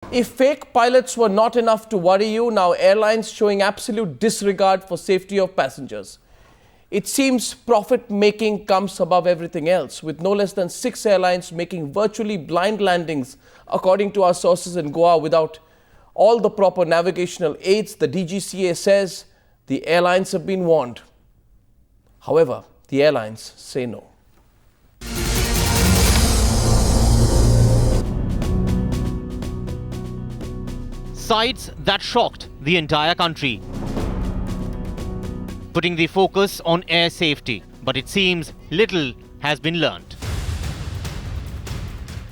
If fake pilots were not enough to worry you, now airlines showing absolute disregard for safety of passengers. It seems profit-making comes above everything else, with no less than 6 airlines making virtually blind landings, according to our sources in Goa, without all the proper navigational aids. The DGCA says the airlines have been warned. However, the airlines say no. Sights that shocked the entire country, putting the focus on air safety, but it seems little has been learnt.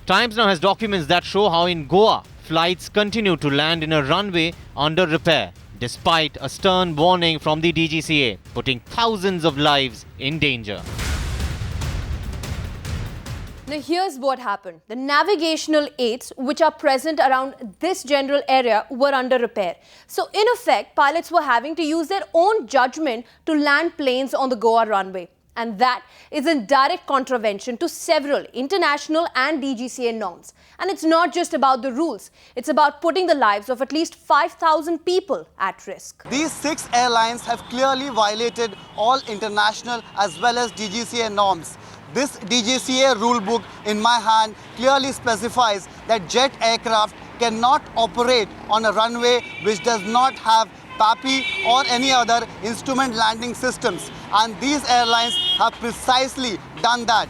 Times now has documents that show how in Goa, flights continue to land in a runway under repair, despite a stern warning from the DGCA, putting thousands of lives in danger. Now here's what happened. The navigational aids which are present around this general area were under repair. So in effect, pilots were having to use their own judgment to land planes on the Goa runway. And that is in direct contravention to several international and DGCA norms. And it's not just about the rules. It's about putting the lives of at least 5,000 people at risk. These 6 airlines have clearly violated all international as well as DGCA norms. This DGCA rulebook in my hand clearly specifies that jet aircraft cannot operate on a runway which does not have PAPI or any other instrument landing systems. And these airlines have precisely done that.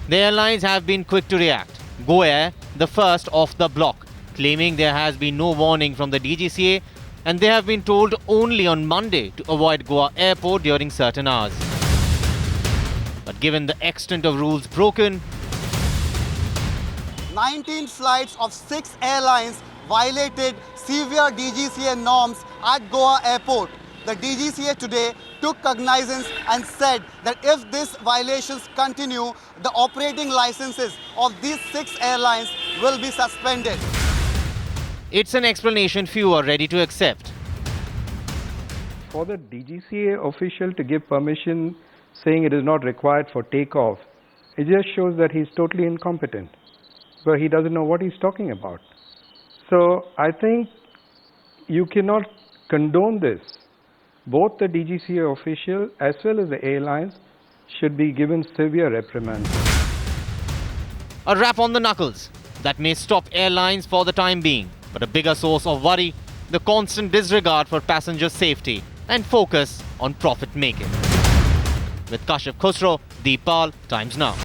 The airlines have been quick to react. Go Air, the first off the block, claiming there has been no warning from the DGCA and they have been told only on Monday to avoid Goa airport during certain hours. But given the extent of rules broken, 19 flights of 6 airlines violated severe DGCA norms at Goa airport. The DGCA today took cognizance and said that if these violations continue, the operating licenses of these 6 airlines will be suspended. it's an explanation few are ready to accept. For the DGCA official to give permission saying it is not required for takeoff, it just shows that he's totally incompetent, but he doesn't know what he's talking about. So I think you cannot condone this. Both the DGCA official as well as the airlines should be given severe reprimands. A rap on the knuckles that may stop airlines for the time being, but a bigger source of worry, the constant disregard for passenger safety and focus on profit making. With Kashif Khusro, Deep Pal, Times Now.